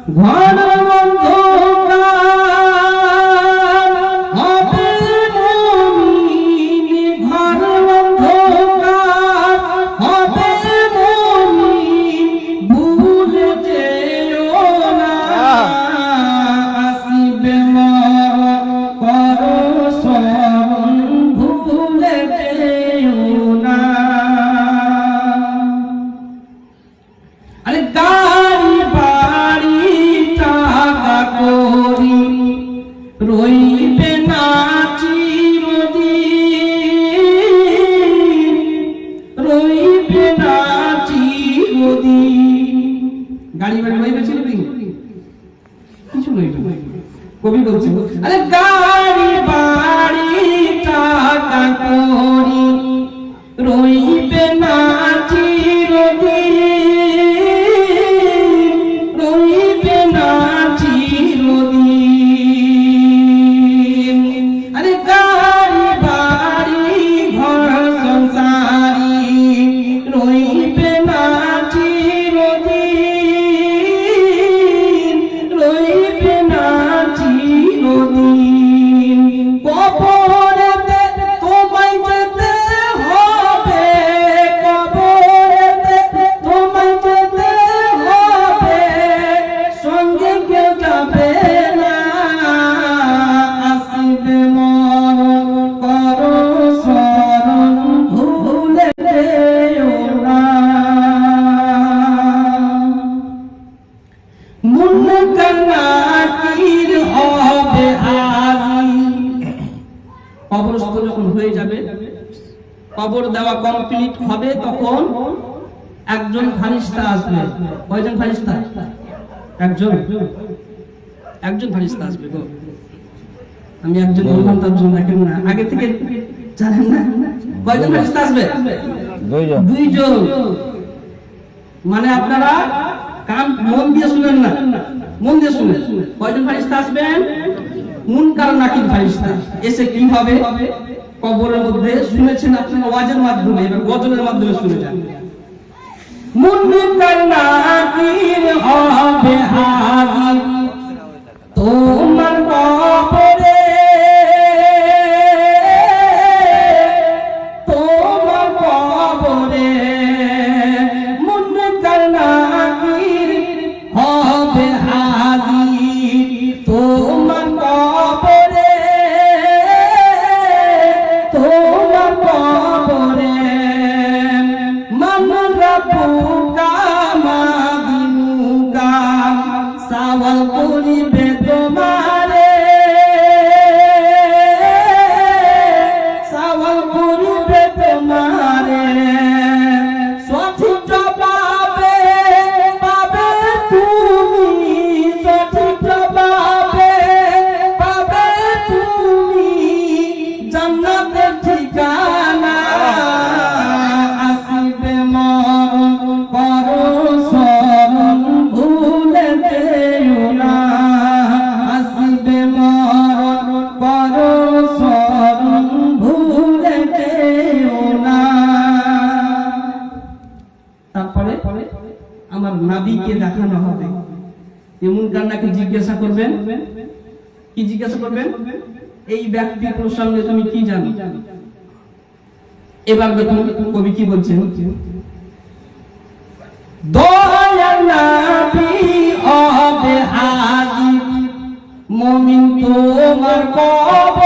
ঘন অন্ধকার হবে মুমিন, ঘন অন্ধকার হবে মুমিন, ভুলে যেও না আসিবে মরণ, করো স্মরণ, ভুলে যেও না। আরে গাড়ি বাড়ি টাকা করি রইবে না চিরদিন, রইবে না চিরদিন। গাড়ি বাড়ি রইবে চিরদিন? কিছু রইবে। কবি বলছে, আরে গাড়ি বাড়ি টাকা করি রইবে না চিরদিন, রইবে না চিরদিন। আরে গাড়ি বাড়ি ঘর সংসারি রইবে না চিরদিন, রইবে না চিরদিন। কবরেতে তোমায় যেতে হবে, কবরেতে তোমায় যেতে হবে, সঙ্গে কেউ যাবে না আসিবে মরণ, করো স্মরণ, ভুলে যেও না। মুনকার নাকির হবে হাজির। কবরস্থ যখন হয়ে যাবে, কবর দেওয়া কমপ্লিট হবে, তখন একজন ফারিস্তা আসবে। কয়জন ফারিস্তা? একজন, একজন ফারিস্তা আসবে গো। আমি একজন বললাম তার জন্য দেখেন না, আগে থেকে জানেন না কয়জন ফারিস্তা আসবে? দুইজন। মানে আপনারা কান মন দিয়ে শুনেন না, মন দিয়ে শুনেন। কয়জন ফারিস্তা আসবেন? মুনকার নাকির ফারিস্তা এসে কি হবে কবরের মধ্যে শুনেছেন আপনারা ওয়াজের মাধ্যমে, এবার গজলের মাধ্যমে শুনে যান। মুনকার নাকির হবে হাজির তোমার কবরে, তোমার কবরে। মুনকার নাকির হবে হাজির তোমার কবরে, তোমার কবরে। মান রাব্বুকা মা দিনুকা, সওয়াল করিবে তোমারে, সওয়াল করিবে তোমারে। সঠিক জবাবে পাবে তুমি, সঠিক জবাবে পাবে তুমি, জান্নাতের ঠিকানা আসিবে মরণ, করো স্মরণ, ভুলে যেও না আসিবে মরণ, করো স্মরণ, ভুলে যেও না। তারপরে আমার নবীকে দেখানো হবে। এমন কান্নাকে জিজ্ঞাসা করবেন, কি জিজ্ঞাসা করবেন? এই ব্যক্তি প্রসঙ্গে তুমি কি জানো? এবার দেখুন কবি কি বলছেন। দয়ার নবী হবে হাজির, মুমিন তোমার কবরে,